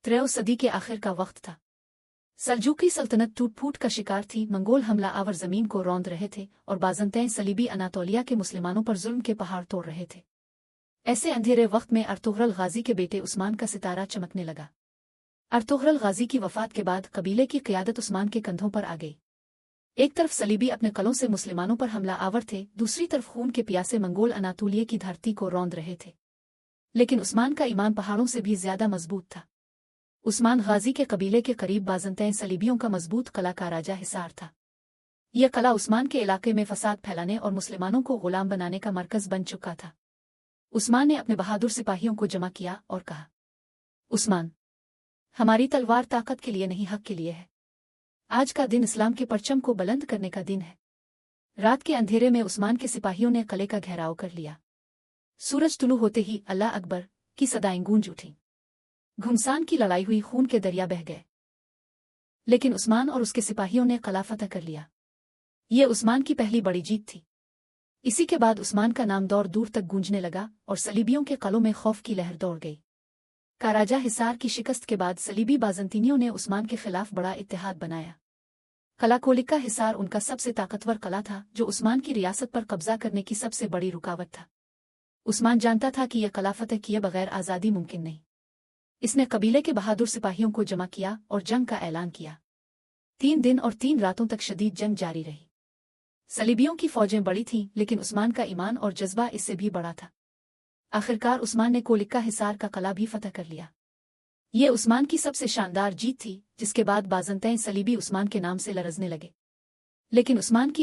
13वीं सदी के आखिर का वक्त था। सल्जूकी सल्तनत टूट फूट का शिकार थी। मंगोल हमला आवर जमीन को रौंद रहे थे और बाज़ंतैन सलीबी अनातोलिया के मुसलमानों पर जुल्म के पहाड़ तोड़ रहे थे। ऐसे अंधेरे वक्त में अर्तुगरुल गाजी के बेटे उस्मान का सितारा चमकने लगा। अर्तुगरुल गाजी की वफात के बाद कबीले की क़ियादत उस्मान के कंधों पर आ गई। एक तरफ सलीबी अपने कलों से मुसलमानों पर हमला आवर थे, दूसरी तरफ खून के प्यासे मंगोल अनातोलिया की धरती को रौंद रहे थे। लेकिन उस्मान का ईमान पहाड़ों से भी ज्यादा मजबूत था। उस्मान गाजी के कबीले के करीब बाज़ंतैन सलीबियों का मजबूत कला का राजा हिसार था। यह कला उस्मान के इलाके में फसाद फैलाने और मुसलमानों को गुलाम बनाने का मरकज बन चुका था। उस्मान ने अपने बहादुर सिपाहियों को जमा किया और कहा, उस्मान, हमारी तलवार ताकत के लिए नहीं, हक के लिए है। आज का दिन इस्लाम के परचम को बुलंद करने का दिन है। रात के अंधेरे में उस्मान के सिपाहियों ने किले का घेराव कर लिया। सूरज तुलू होते ही अल्लाह अकबर की सदाएं गूंज उठीं। घुमसान की लड़ाई हुई, खून के दरिया बह गए, लेकिन उस्मान और उसके सिपाहियों ने किला फतह कर लिया। ये उस्मान की पहली बड़ी जीत थी। इसी के बाद उस्मान का नाम दौर दूर तक गूंजने लगा और सलीबियों के कलों में खौफ की लहर दौड़ गई। काराजा हिसार की शिकस्त के बाद सलीबी बाज़ंतीनियों ने उस्मान के खिलाफ बड़ा इत्तेहाद बनाया। किला कोलिका हिसार उनका सबसे ताकतवर किला था, जो उस्मान की रियासत पर कब्जा करने की सबसे बड़ी रुकावट था। उस्मान जानता था कि यह किला फतह किए बगैर आज़ादी मुमकिन नहीं। इसने कबीले के बहादुर सिपाहियों को जमा किया और जंग का ऐलान किया। 3 दिन और 3 रातों तक शदीद जंग जारी रही। सलीबियों की फौजें बड़ी थीं, लेकिन उस्मान का ईमान और जज्बा इससे भी बड़ा था। आखिरकार उस्मान ने कोलिका हिसार का किला भी फतह कर लिया। ये उस्मान की सबसे शानदार जीत थी, जिसके बाद बाज़ंतैन सलीबी उस्मान के नाम से लरज़ने लगे। लेकिन उस्मान की